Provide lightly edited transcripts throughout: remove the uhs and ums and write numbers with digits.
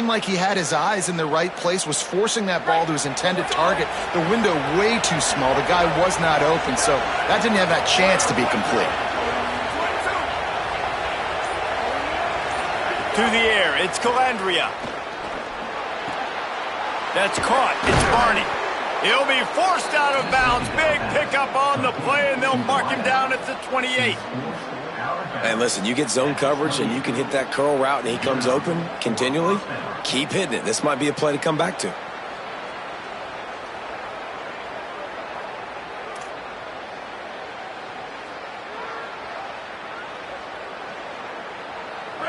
like he had his eyes in the right place, was forcing that ball to his intended target. The window way too small. The guy was not open, so that didn't have that chance to be complete. To the air, it's Calandria. That's caught. It's Barney. He'll be forced out of bounds. Big pickup on the play, and they'll mark him down at the 28. And listen, you get zone coverage and you can hit that curl route and he comes open continually, keep hitting it. This might be a play to come back to.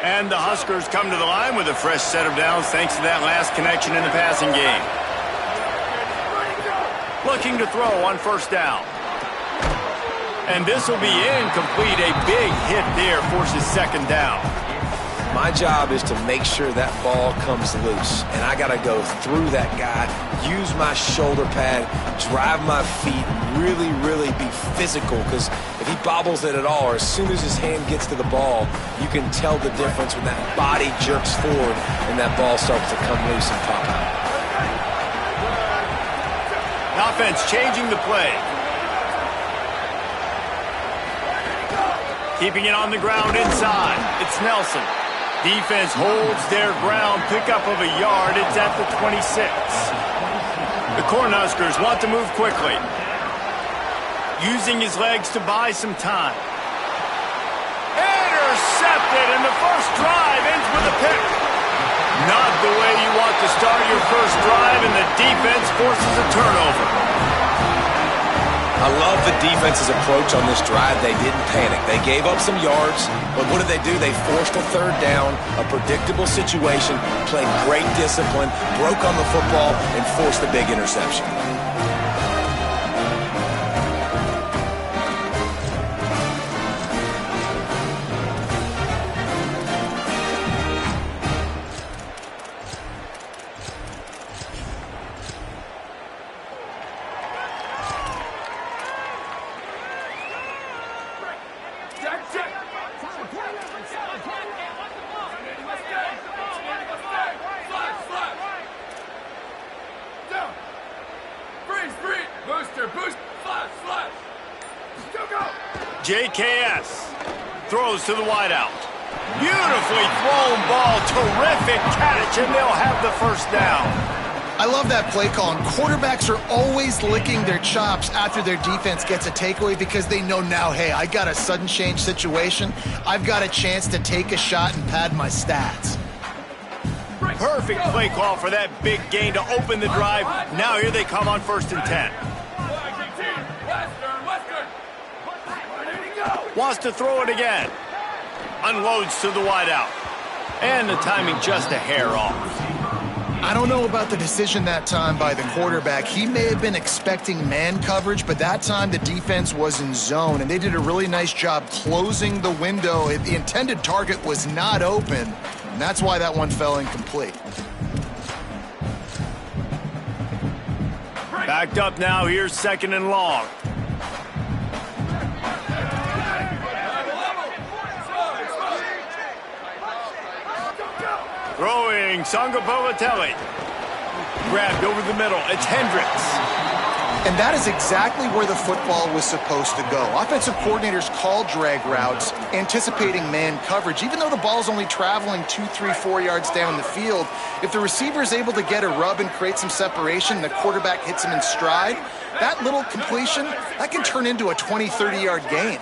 And the Huskers come to the line with a fresh set of downs thanks to that last connection in the passing game. Looking to throw on first down. And this will be incomplete. A big hit there forces second down. My job is to make sure that ball comes loose. And I got to go through that guy, use my shoulder pad, drive my feet, really, really be physical. Because if he bobbles it at all, or as soon as his hand gets to the ball, you can tell the difference when that body jerks forward and that ball starts to come loose and pop out. Offense changing the play. Keeping it on the ground inside. It's Nelson. Defense holds their ground. Pickup of a yard. It's at the 26. The Cornhuskers want to move quickly. Using his legs to buy some time. Intercepted, and the first drive ends with a pick. Not the way you want to start your first drive, and the defense forces a turnover. I love the defense's approach on this drive. They didn't panic. They gave up some yards, but what did they do? They forced a third down, a predictable situation, played great discipline, broke on the football, and forced the big interception. JKS throws to the wideout. Beautifully thrown ball. Terrific catch, and they'll have the first down. I love that play call, and quarterbacks are always licking their chops after their defense gets a takeaway because they know now, hey, I got a sudden change situation. I've got a chance to take a shot and pad my stats. Perfect play call for that big gain to open the drive. Now here they come on 1st and 10. Wants to throw it again. Unloads to the wideout. And the timing just a hair off. I don't know about the decision that time by the quarterback. He may have been expecting man coverage, but that time the defense was in zone, and they did a really nice job closing the window. The intended target was not open, and that's why that one fell incomplete. Backed up now. Here's 2nd and long. Throwing Sangapovatelli. Grabbed over the middle. It's Hendricks. And that is exactly where the football was supposed to go. Offensive coordinators call drag routes, anticipating man coverage. Even though the ball's only traveling 2, 3, 4 yards down the field, if the receiver is able to get a rub and create some separation, and the quarterback hits him in stride, that little completion, that can turn into a 20, 30-yard gain.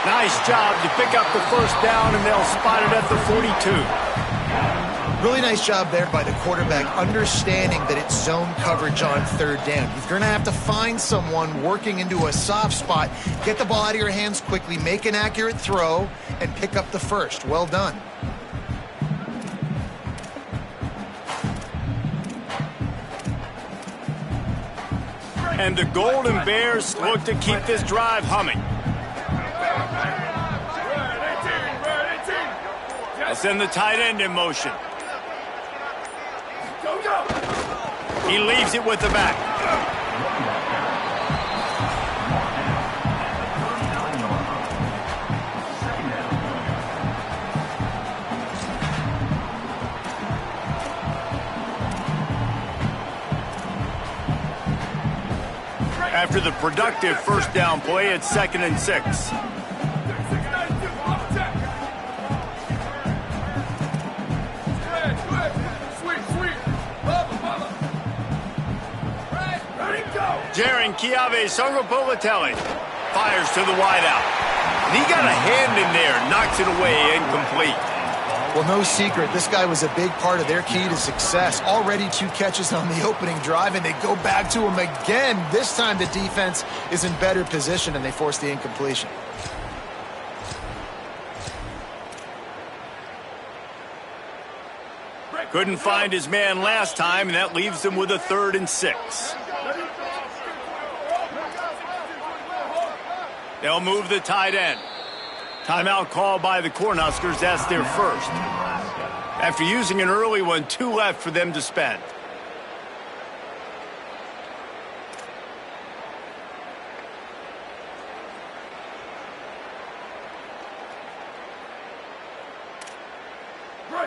Nice job to pick up the first down, and they'll spot it at the 42. Really nice job there by the quarterback, understanding that it's zone coverage on 3rd down. You're going to have to find someone working into a soft spot, get the ball out of your hands quickly, make an accurate throw, and pick up the first. Well done. And the Golden Bears look to keep this drive humming. They send the tight end in motion. He leaves it with the back. After the productive first down play, it's 2nd and 6. Jaron Chiave Songopolitelli fires to the wideout. And he got a hand in there, knocks it away, incomplete. Well, no secret, this guy was a big part of their key to success. Already 2 catches on the opening drive, and they go back to him again. This time the defense is in better position, and they force the incompletion. Couldn't find his man last time, and that leaves them with a 3rd and 6. They'll move the tight end. Timeout called by the Cornhuskers. That's their first. After using an early one, 2 left for them to spend.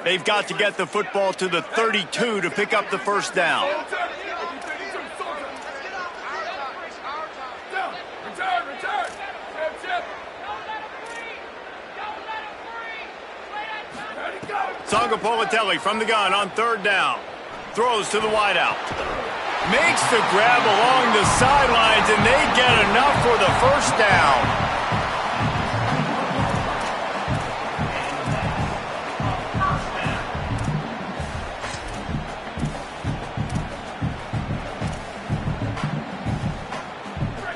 They've got to get the football to the 32 to pick up the first down. Songopolitelli from the gun on 3rd down. Throws to the wideout. Makes the grab along the sidelines, and they get enough for the first down.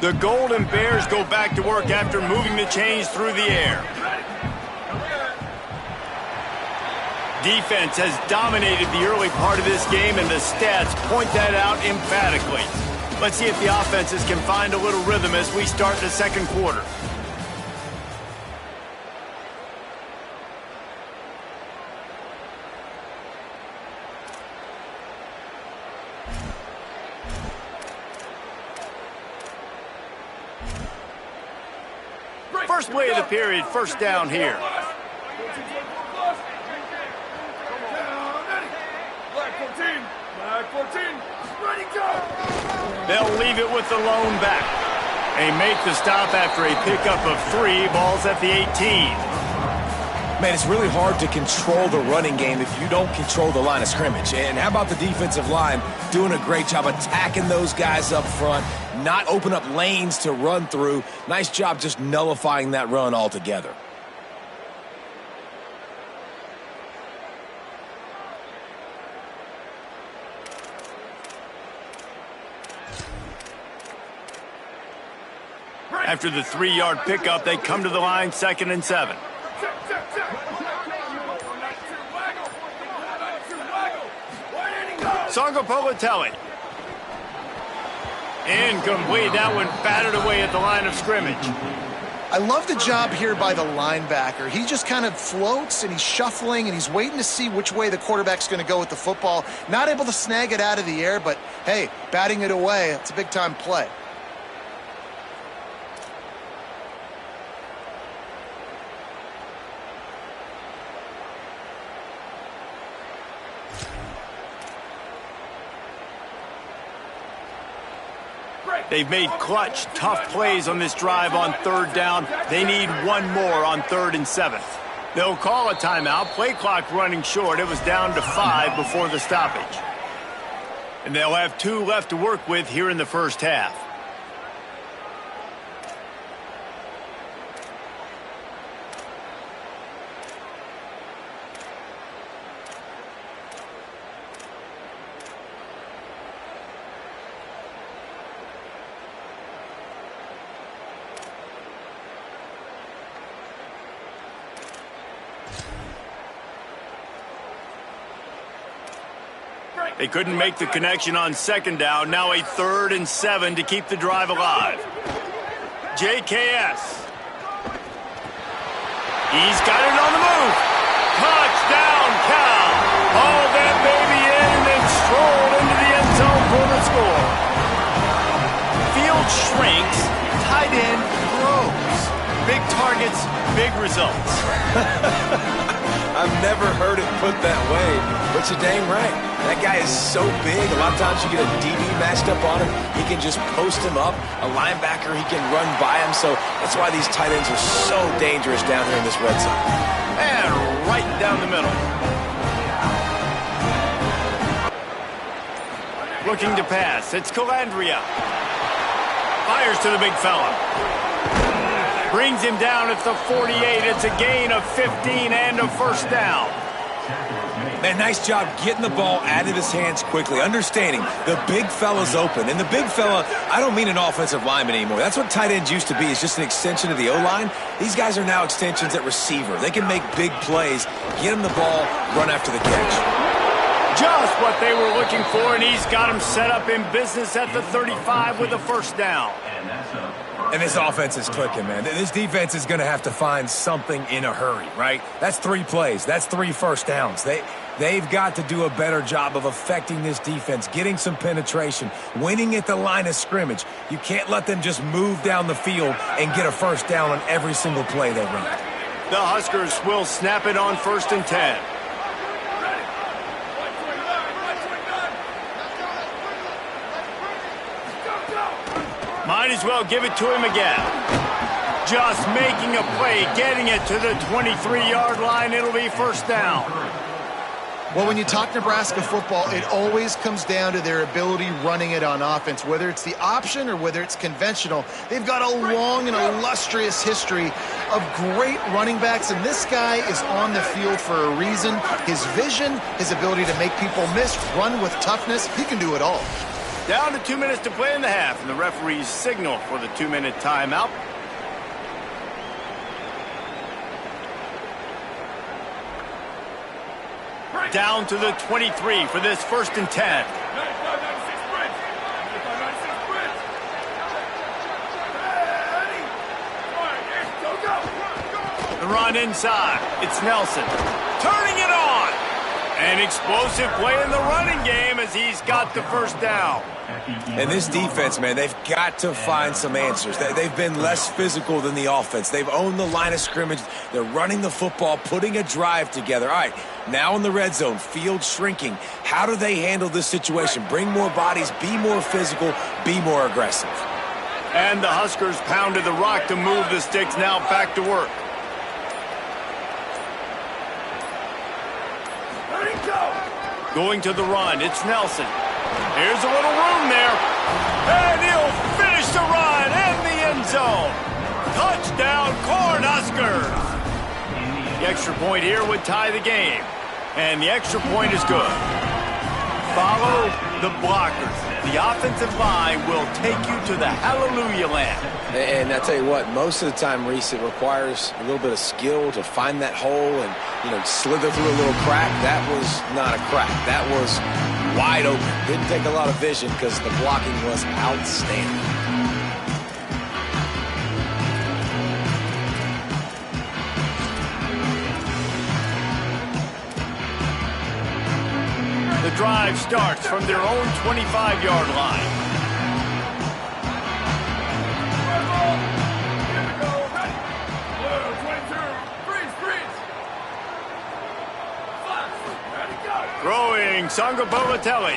The Golden Bears go back to work after moving the chains through the air. Defense has dominated the early part of this game, and the stats point that out emphatically. Let's see if the offenses can find a little rhythm as we start the second quarter. First play of the period, first down here. They'll leave it with the lone back. They make the stop after a pickup of 3. Ball's at the 18. Man, it's really hard to control the running game if you don't control the line of scrimmage. And how about the defensive line doing a great job attacking those guys up front, not open up lanes to run through. Nice job just nullifying that run altogether. After the 3-yard pickup, they come to the line, 2nd and 7. Songopolitelli. Incomplete. That one batted away at the line of scrimmage. I love the job here by the linebacker. He just kind of floats, and he's shuffling, and he's waiting to see which way the quarterback's going to go with the football. Not able to snag it out of the air, but, hey, batting it away, it's a big-time play. They've made clutch, tough plays on this drive on 3rd down. They need 1 more on 3rd and 7. They'll call a timeout. Play clock running short. It was down to 5 before the stoppage. And they'll have 2 left to work with here in the first half. They couldn't make the connection on 2nd down. Now a 3rd and 7 to keep the drive alive. JKS. He's got it on the move. Touchdown, Cal. Haul that baby in and then stroll into the end zone for the score. Field shrinks, tight end grows. Big targets, big results. I've never heard it put that way, but you're dang right. That guy is so big. A lot of times you get a DB matched up on him. He can just post him up. A linebacker, he can run by him. So that's why these tight ends are so dangerous down here in this red zone. And right down the middle. Looking to pass. It's Calandria. Fires to the big fella. Brings him down at the 48. It's a gain of 15 and a first down. Man, nice job getting the ball out of his hands quickly, understanding the big fella's open. And the big fella, I don't mean an offensive lineman anymore. That's what tight ends used to be. It's just an extension of the O-line. These guys are now extensions at receiver. They can make big plays, get him the ball, run after the catch. Just what they were looking for, and he's got him set up in business at the 35 with a first down. And this offense is clicking, man. This defense is going to have to find something in a hurry, right? That's 3 plays. That's 3 first downs. They've got to do a better job of affecting this defense, getting some penetration, winning at the line of scrimmage. You can't let them just move down the field and get a first down on every single play they run. The Huskers will snap it on 1st and 10. Might as well give it to him again. Just making a play, getting it to the 23-yard line. It'll be first down. Well, when you talk Nebraska football, it always comes down to their ability running it on offense, whether it's the option or whether it's conventional. They've got a long and illustrious history of great running backs, and this guy is on the field for a reason. His vision, his ability to make people miss, run with toughness, he can do it all. Down to 2 minutes to play in the half, and the referees signal for the 2-minute timeout. Down to the 23 for this 1st and 10. The run inside. It's Nelson. Turning it on. An explosive play in the running game as he's got the first down. And this defense, man, they've got to find some answers. They've been less physical than the offense. They've owned the line of scrimmage. They're running the football, putting a drive together. All right, now in the red zone, field shrinking. How do they handle this situation? Bring more bodies, be more physical, be more aggressive. And the Huskers pounded the rock to move the sticks. Now back to work. Going to the run, it's Nelson. Here's a little room there. And he'll finish the run in the end zone. Touchdown, Cornhuskers. The extra point here would tie the game. And the extra point is good. Follow the blockers. The offensive line will take you to the hallelujah land. And I tell you what, most of the time, Reese, it requires a little bit of skill to find that hole and, slither through a little crack. That was not a crack. That was wide open. Didn't take a lot of vision because the blocking was outstanding. The drive starts from their own 25-yard line. Throwing, Sangabovatelli.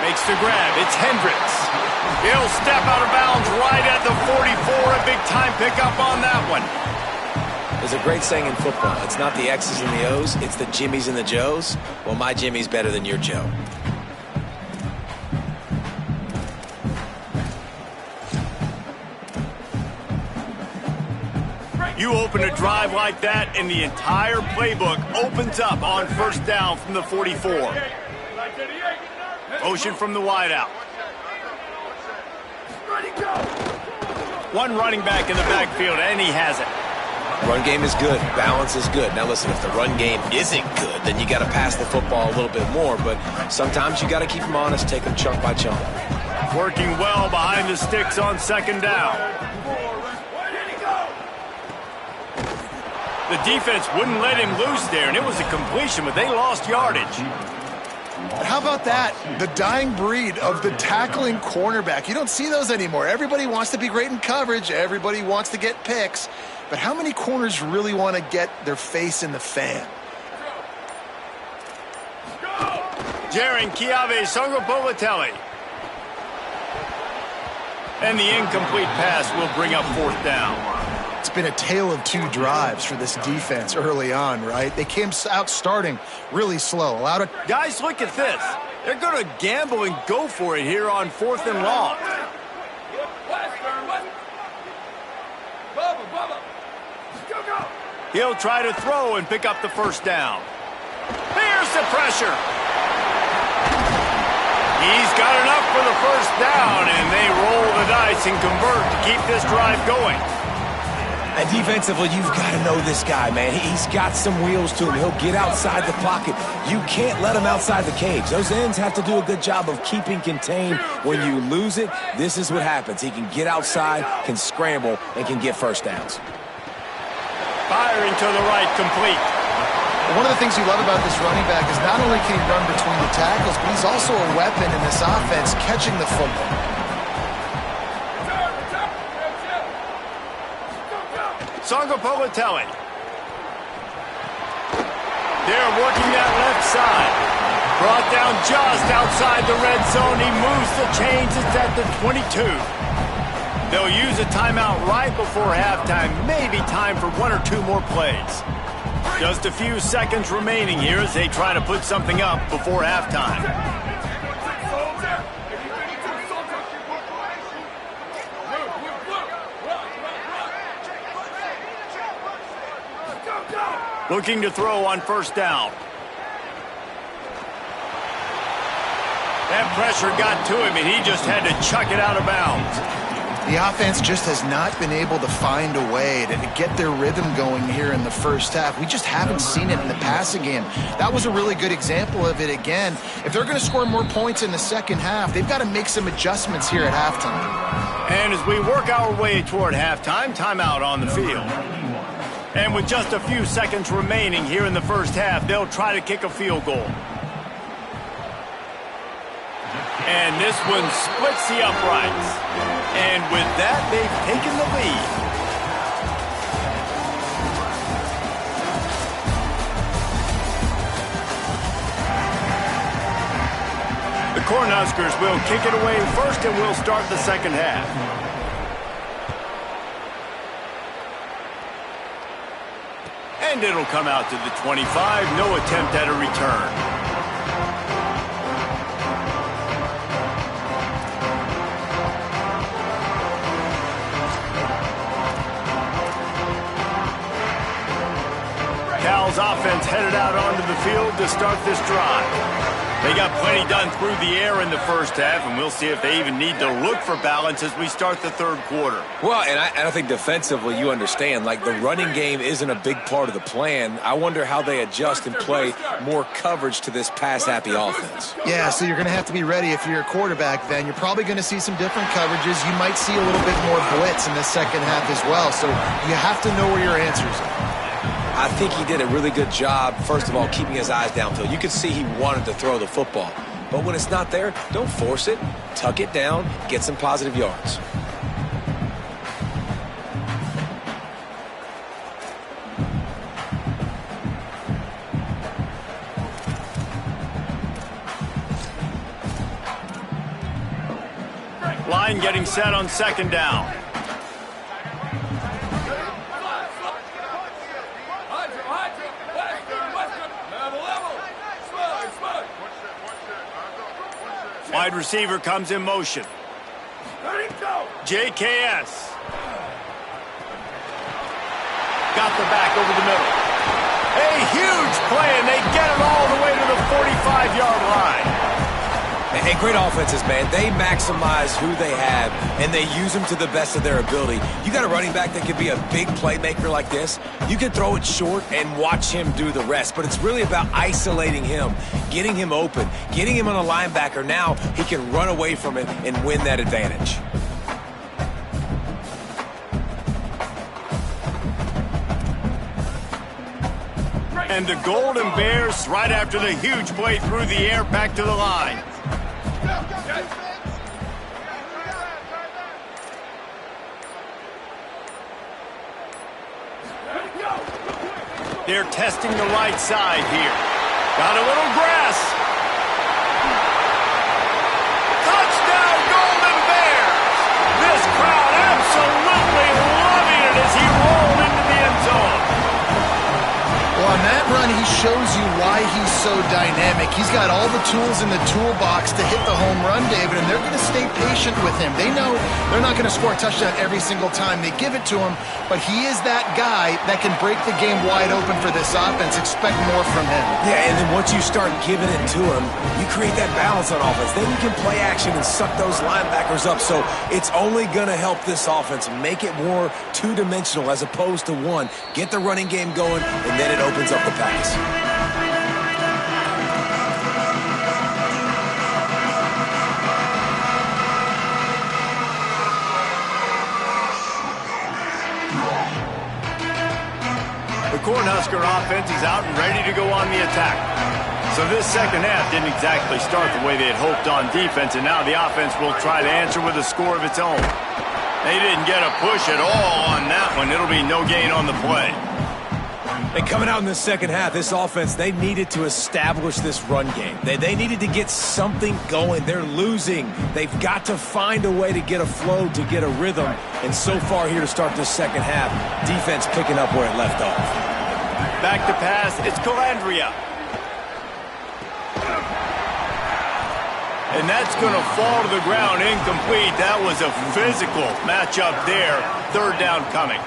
Makes the grab, it's Hendricks. He'll step out of bounds right at the 44, a big-time pickup on that one. There's a great saying in football. It's not the X's and the O's, it's the Jimmies and the Joes. Well, my Jimmy's better than your Joe. You open a drive like that, and the entire playbook opens up on first down from the 44. Motion from the wideout. One running back in the backfield, and he has it. Run game is good. Balance is good. Now, listen, if the run game isn't good, then you got to pass the football a little bit more. But sometimes you got to keep them honest, take them chunk by chunk. Working well behind the sticks on second down. The defense wouldn't let him loose there, and it was a completion, but they lost yardage. How about that? The dying breed of the tackling cornerback. You don't see those anymore. Everybody wants to be great in coverage. Everybody wants to get picks. But how many corners really want to get their face in the fan? Jaron Chiave Songopovatelli. And the incomplete pass will bring up 4th down. It's been a tale of 2 drives for this defense early on, right? They came out starting really slow. Guys, look at this. They're going to gamble and go for it here on 4th and long. He'll try to throw and pick up the 1st down. Here's the pressure. He's got enough for the 1st down, and they roll the dice and convert to keep this drive going. And defensively, you've got to know this guy, man. He's got some wheels to him. He'll get outside the pocket. You can't let him outside the cage. Those ends have to do a good job of keeping contained. When you lose it, this is what happens. He can get outside, can scramble, and can get 1st downs. Firing to the right, complete. One of the things you love about this running back is not only can he run between the tackles, but he's also a weapon in this offense catching the football. Songopovatelli. They're working that left side. Brought down just outside the red zone. He moves the chains. It's at the 22. They'll use a timeout right before halftime. Maybe time for 1 or 2 more plays. Just a few seconds remaining here as they try to put something up before halftime. Looking to throw on 1st down. That pressure got to him, and he just had to chuck it out of bounds. The offense just has not been able to find a way to get their rhythm going here in the 1st half. We just haven't seen it in the passing game. That was a really good example of it again. If they're going to score more points in the 2nd half, they've got to make some adjustments here at halftime. And as we work our way toward halftime, timeout on the field. And with just a few seconds remaining here in the 1st half, they'll try to kick a field goal. And this one splits the uprights. And with that, they've taken the lead. The Cornhuskers will kick it away first, and we'll start the 2nd half. And it'll come out to the 25. No attempt at a return. Cal's offense headed out onto the field to start this drive. They got plenty done through the air in the 1st half, and we'll see if they even need to look for balance as we start the 3rd quarter. Well, and I think defensively, you understand, like the running game isn't a big part of the plan. I wonder how they adjust and play more coverage to this pass-happy offense. Yeah, so you're going to have to be ready if you're a quarterback then. You're probably going to see some different coverages. You might see a little bit more blitz in the 2nd half as well, so you have to know where your answers are. I think he did a really good job, first of all, keeping his eyes downfield. You could see he wanted to throw the football. But when it's not there, don't force it. Tuck it down, get some positive yards. Line getting set on 2nd down. Wide receiver comes in motion. JKS. Got the back over the middle. A huge play, and they get it all the way to the 45-yard line. And great offenses, man. They maximize who they have, and they use them to the best of their ability. You got a running back that could be a big playmaker like this. You can throw it short and watch him do the rest, but it's really about isolating him, getting him open, getting him on a linebacker. Now he can run away from it and win that advantage. And the Golden Bears, right after the huge play through the air, back to the line. They're testing the right side here. Got a little grass. Touchdown, Golden Bears! This crowd absolutely loving it as he rolled into the end zone. Well, on that run, he shows you why he's so dynamic. He's got all the tools in the toolbox to hit the home run, David, and they're going to stay patient with him. They know they're not going to score a touchdown every single time they give it to him, but he is that guy that can break the game wide open for this offense. Expect more from him. Yeah, and then once you start giving it to him, you create that balance on offense. Then you can play action and suck those linebackers up. So it's only going to help this offense make it more two-dimensional as opposed to one. Get the running game going, and then it opens up the pass. The Cornhusker offense is out and ready to go on the attack. So this second half didn't exactly start the way they had hoped on defense, and now the offense will try to answer with a score of its own. They didn't get a push at all on that one. It'll be no gain on the play. And coming out in the second half, this offense, they needed to establish this run game. They needed to get something going. They're losing. They've got to find a way to get a flow, to get a rhythm. And so far here to start this second half, defense picking up where it left off. Back to pass, it's Calandria. And that's going to fall to the ground incomplete. That was a physical matchup there. Third down coming.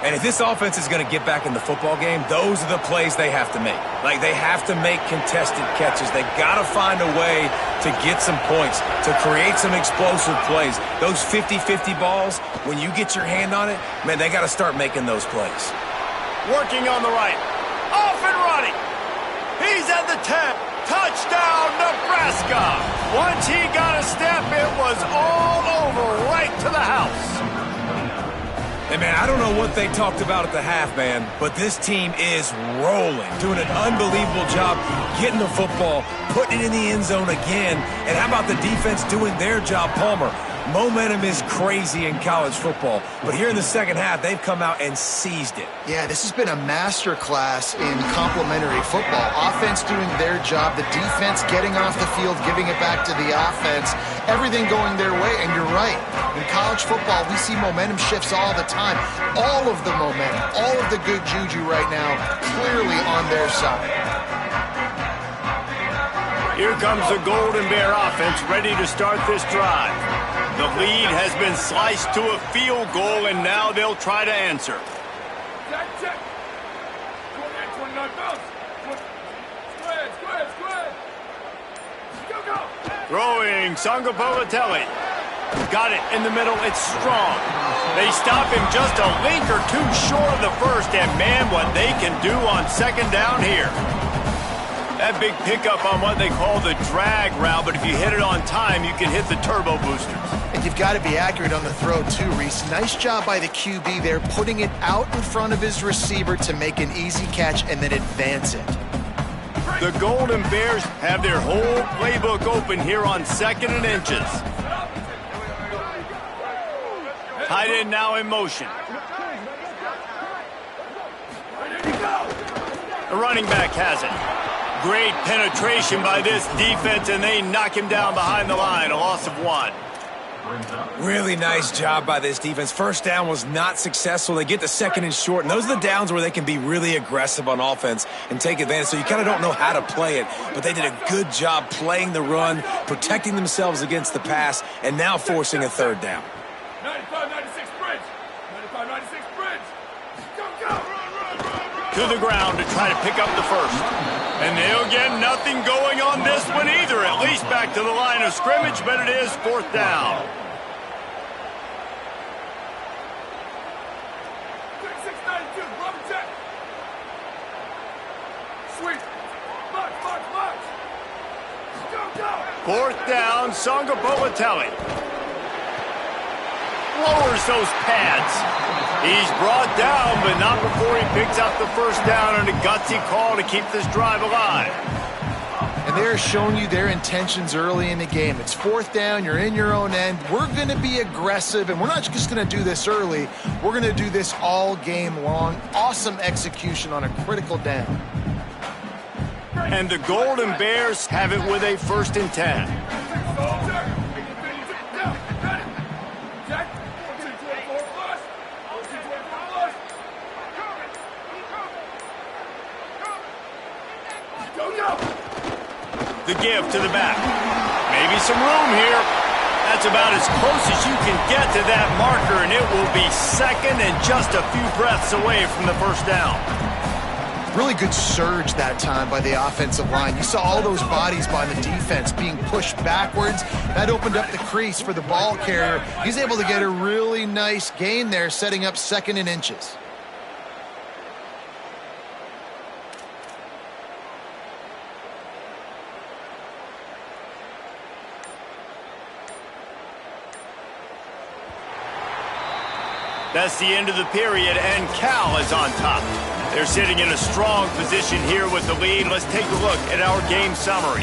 And if this offense is going to get back in the football game, those are the plays they have to make. Like, they have to make contested catches. They've got to find a way to get some points, to create some explosive plays. Those 50-50 balls, when you get your hand on it, man, they got to start making those plays. Working on the right. Off and running. He's at the 10. Touchdown, Nebraska. Once he got a step, it was all over right to the house. Hey, man, I don't know what they talked about at the half, man, but this team is rolling, doing an unbelievable job getting the football, putting it in the end zone again. And how about the defense doing their job, Palmer? Momentum is crazy in college football, but here in the second half, they've come out and seized it. Yeah, this has been a master class in complementary football. Offense doing their job, the defense getting off the field, giving it back to the offense, everything going their way. And you're right, in college football, we see momentum shifts all the time. All of the momentum, all of the good juju right now, clearly on their side. Here comes the Golden Bear offense ready to start this drive. The lead has been sliced to a field goal, and now they'll try to answer. Check. 29 bounce. Square. Go. Throwing, Sangapovatelli. Got it in the middle, it's strong. They stop him just a link or two short of the first, and man, what they can do on second down here. That big pickup on what they call the drag route, but if you hit it on time, you can hit the turbo boosters. And you've got to be accurate on the throw too, Reese. Nice job by the QB there, putting it out in front of his receiver to make an easy catch and then advance it. The Golden Bears have their whole playbook open here on 2nd and inches. Tight end now in motion. The running back has it. Great penetration by this defense, and they knock him down behind the line. A loss of 1. Really nice job by this defense. First down was not successful. They get the second and short, and those are the downs where they can be really aggressive on offense and take advantage. So you kind of don't know how to play it, but they did a good job playing the run, protecting themselves against the pass, and now forcing a third down. 95-96 bridge. 95-96 bridge. Go. Run. To the ground to try to pick up the first. And they'll get nothing going on this one either, at least back to the line of scrimmage, but it is 4th down. 36-92, rubber check. Sweet. March. Go. 4th down, Sangapovatelli. lowers those pads. He's brought down, but not before he picks up the first down on a gutsy call to keep this drive alive. And they're showing you their intentions early in the game. It's fourth down, you're in your own end. We're going to be aggressive, and we're not just going to do this early. We're going to do this all game long. Awesome execution on a critical down. And the Golden Bears have it with a 1st and 10. The give to the back. Maybe some room here. That's about as close as you can get to that marker, and it will be 2nd and just a few breaths away from the first down. Really good surge that time by the offensive line. You saw all those bodies by the defense being pushed backwards. That opened up the crease for the ball carrier. He's able to get a really nice gain there, setting up 2nd and inches. That's the end of the period, and Cal is on top. They're sitting in a strong position here with the lead. Let's take a look at our game summary.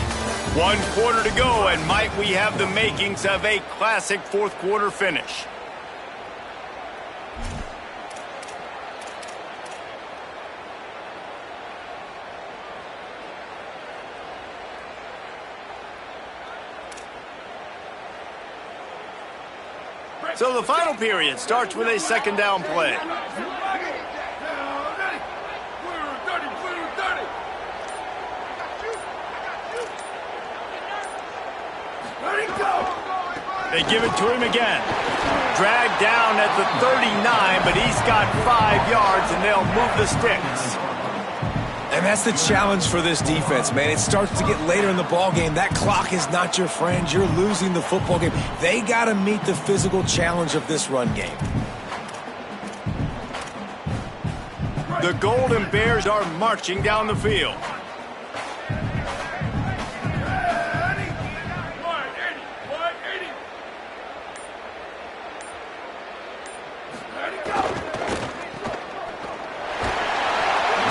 1 quarter to go, and might we have the makings of a classic 4th quarter finish. So the final period starts with a 2nd down play. They give it to him again. Dragged down at the 39, but he's got 5 yards, and they'll move the sticks. And that's the challenge for this defense, man. It starts to get later in the ball game. That clock is not your friend. You're losing the football game. They got to meet the physical challenge of this run game. The Golden Bears are marching down the field.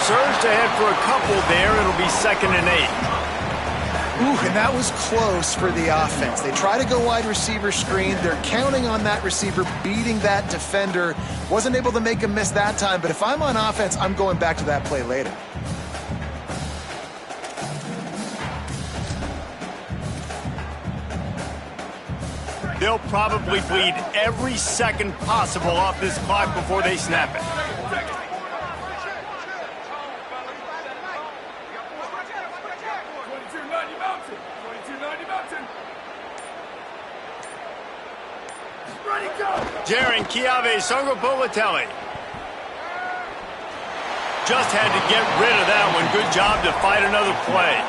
Surged ahead for a couple there. It'll be 2nd and 8. Ooh, and that was close for the offense. They try to go wide receiver screen. They're counting on that receiver beating that defender. Wasn't able to make him miss that time, but if I'm on offense, I'm going back to that play later. They'll probably bleed every second possible off this clock before they snap it. Jaren Chiave Songopolitelli. Just had to get rid of that one. Good job to fight another play.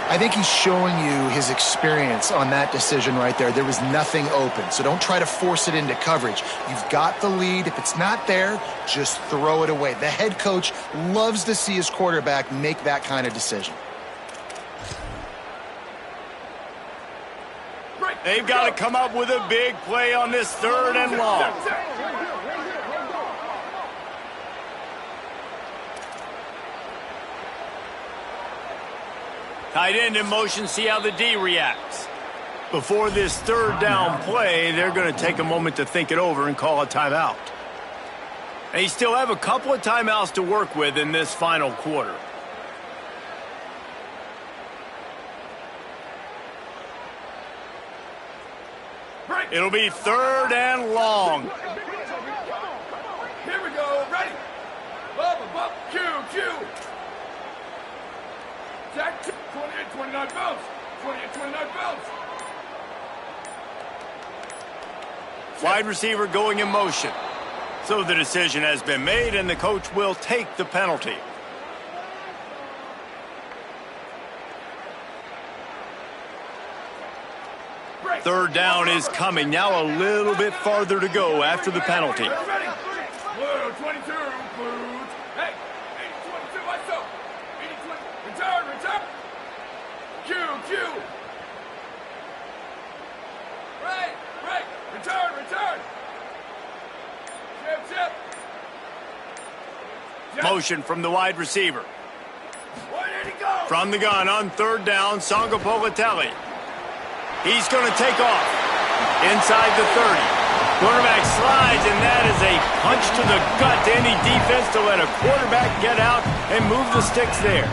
I think he's showing you his experience on that decision right there. There was nothing open, so don't try to force it into coverage. You've got the lead. If it's not there, just throw it away. The head coach loves to see his quarterback make that kind of decision. They've got to come up with a big play on this 3rd and long. Tight end in motion, see how the D reacts. Before this 3rd down play, they're going to take a moment to think it over and call a timeout. They still have a couple of timeouts to work with in this final quarter. It'll be 3rd and long. Here we go. Ready. Up. Q. Jack, 28, 29 bounce. 28, 29 bounce. Wide receiver going in motion. So the decision has been made, and the coach will take the penalty. Third down is coming. Now a little bit farther to go after the penalty. Ready. Blue, 22, blue. Hey, 80, 22, let's go. 80, 20, return. Q. Right, return. Motion from the wide receiver. From the gun on third down, Songa Politelli. He's going to take off. Inside the 30. Quarterback slides, and that is a punch to the gut to any defense to let a quarterback get out and move the sticks there.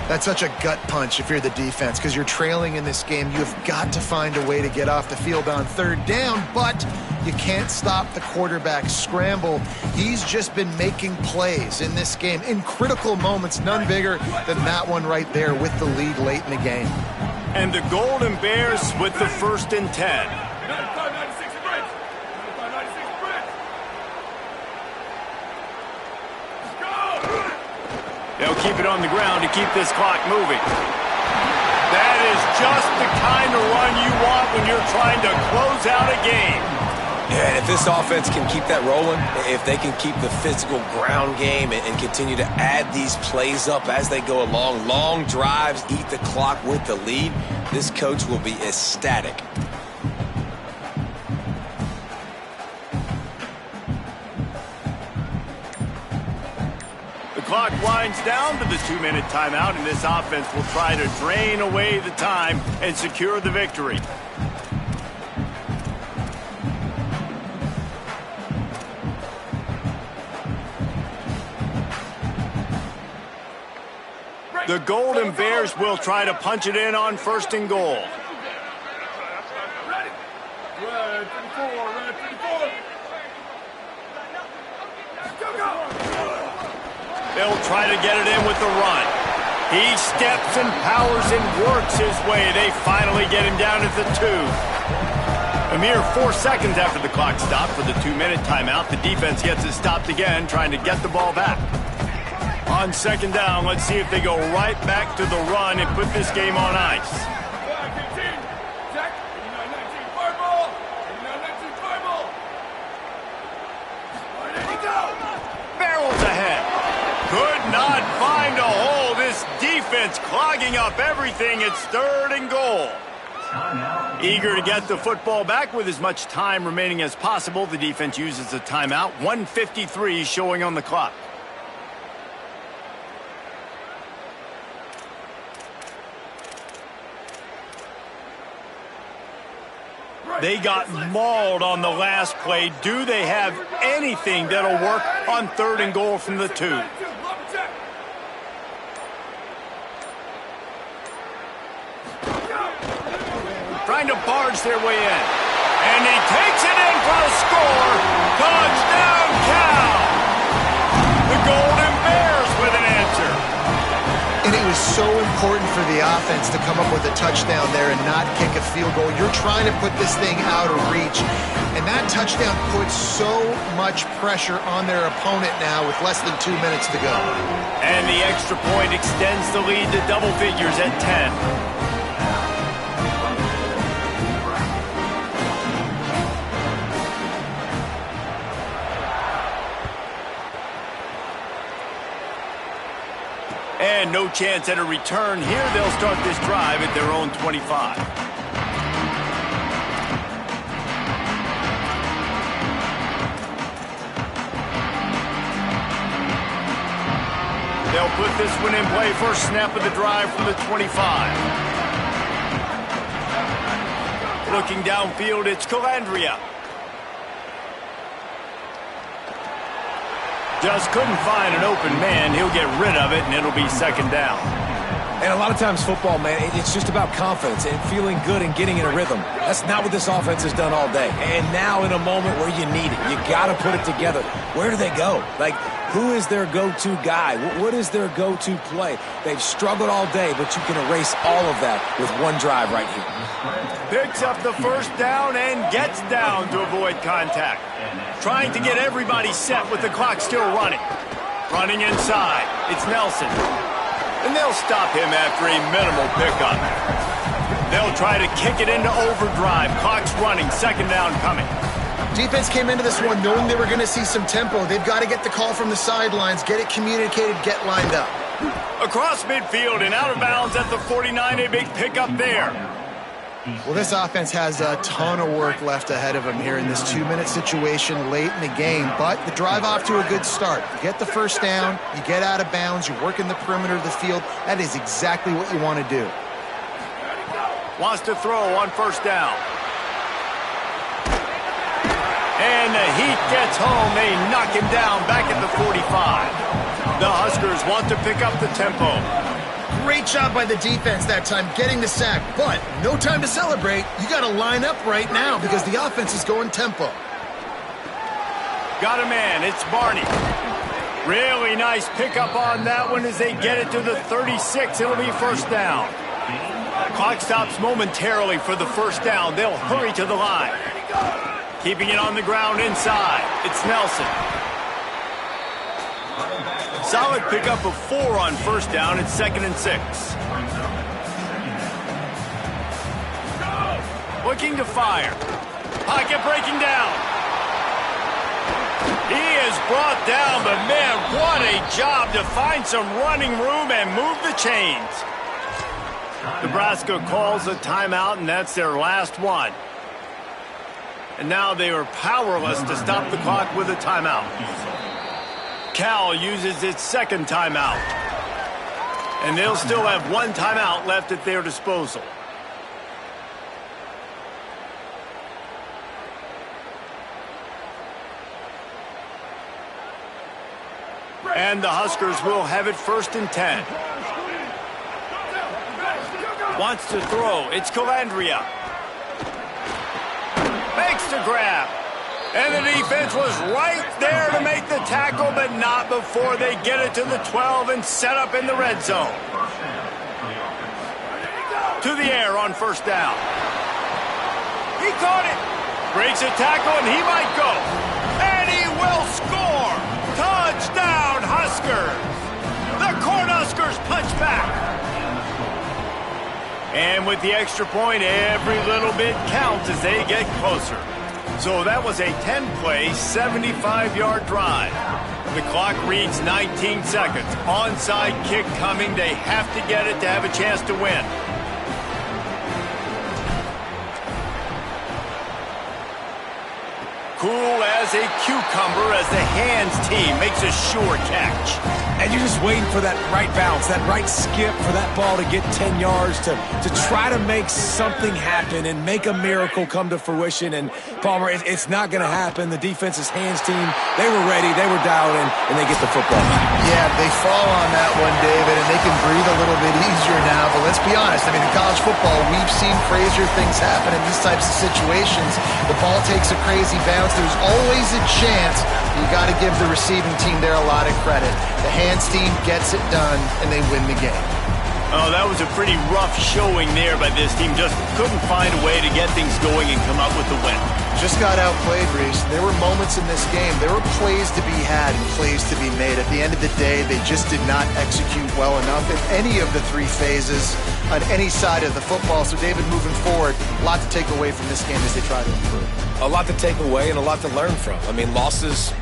That's such a gut punch if you're the defense, because you're trailing in this game. You've got to find a way to get off the field on third down, but you can't stop the quarterback scramble. He's just been making plays in this game in critical moments, none bigger than that one right there with the lead late in the game. And the Golden Bears with the 1st and 10. They'll keep it on the ground to keep this clock moving. That is just the kind of run you want when you're trying to close out a game. Yeah, and if this offense can keep that rolling, if they can keep the physical ground game and continue to add these plays up as they go along, long drives, eat the clock with the lead, this coach will be ecstatic. The clock winds down to the 2-minute timeout, and this offense will try to drain away the time and secure the victory. The Golden Bears will try to punch it in on 1st and goal. They'll try to get it in with the run. He steps and powers and works his way. They finally get him down at the 2. A mere 4 seconds after the clock stopped for the 2-minute timeout, the defense gets it stopped again, trying to get the ball back. On 2nd down, let's see if they go right back to the run and put this game on ice. Barrels ahead. Could not find a hole. This defense clogging up everything. It's 3rd and goal. Eager to get the football back with as much time remaining as possible, the defense uses a timeout. 1:53 showing on the clock. They got mauled on the last play. Do they have anything that'll work on 3rd and goal from the 2? Trying to barge their way in. And he takes it in for a score. Touchdown, Cal! The Golden Bears with an answer. And it was so important for the offense to come up with a touchdown there and not kick a field goal. You're trying to put this thing out of reach. And that touchdown puts so much pressure on their opponent now with less than 2 minutes to go. And the extra point extends the lead to double figures at 10. And no chance at a return here. They'll start this drive at their own 25. They'll put this one in play. First snap of the drive from the 25. Looking downfield, it's Calandria. Just couldn't find an open man. He'll get rid of it, and it'll be 2nd down. And a lot of times football, man, it's just about confidence and feeling good and getting in a rhythm. That's not what this offense has done all day. And now in a moment where you need it, you got to put it together. Where do they go? Like, who is their go-to guy? What is their go-to play? They've struggled all day, but you can erase all of that with one drive right here. Picks up the 1st down and gets down to avoid contact. Trying to get everybody set with the clock still running. Running inside. It's Nelson. And they'll stop him after a minimal pickup. They'll try to kick it into overdrive. Clock's running. 2nd down coming. Defense came into this one knowing they were going to see some tempo. They've got to get the call from the sidelines, get it communicated, get lined up. Across midfield and out of bounds at the 49, a big pickup there. Well, this offense has a ton of work left ahead of them here in this 2-minute situation late in the game, but the drive off to a good start. You get the first down, you get out of bounds, you work in the perimeter of the field. That is exactly what you want to do. Wants to throw on first down. And the Heat gets home. They knock him down back at the 45. The Huskers want to pick up the tempo. Great job by the defense that time getting the sack, but no time to celebrate. You got to line up right now because the offense is going tempo. Got a man. It's Barney. Really nice pickup on that one as they get it to the 36. It'll be first down. Clock stops momentarily for the first down. They'll hurry to the line. Keeping it on the ground inside. It's Nelson. Solid pickup of 4 on first down. It's 2nd and 6. Looking to fire. Pocket breaking down. He is brought down, but man, what a job to find some running room and move the chains. Nebraska calls a timeout, and that's their last one. And now they are powerless to stop the clock with a timeout. Cal uses its second timeout. And they'll still have one timeout left at their disposal. And the Huskers will have it 1st and 10. Wants to throw. It's Calandria. Makes the grab. And the defense was right there to make the tackle, but not before they get it to the 12 and set up in the red zone. To the air on first down. He caught it. Breaks a tackle, and he might go. And he will score. Touchdown, Huskers. The Cornhuskers punch back. And with the extra point, every little bit counts as they get closer. So that was a 10-play, 75-yard drive. The clock reads 19 seconds. Onside kick coming. They have to get it to have a chance to win. Cool as a cucumber as the hands team makes a sure catch. And you're just waiting for that right bounce, that right skip for that ball to get 10 yards to try to make something happen and make a miracle come to fruition. And, Palmer, it's not going to happen. The defense's hands team, they were ready, they were dialed in, and they get the football back. Yeah, they fall on that one, David, and they can breathe a little bit easier now. But let's be honest, I mean, in college football, we've seen crazier things happen in these types of situations. The ball takes a crazy bounce. There's always a chance. You got to give the receiving team there a lot of credit. The hands team gets it done, and they win the game. Oh, that was a pretty rough showing there by this team. Just couldn't find a way to get things going and come up with the win. Just got outplayed, Reese. There were moments in this game. There were plays to be had and plays to be made. At the end of the day, they just did not execute well enough in any of the 3 phases on any side of the football. So, David, moving forward, a lot to take away from this game as they try to improve. A lot to take away and a lot to learn from. I mean, losses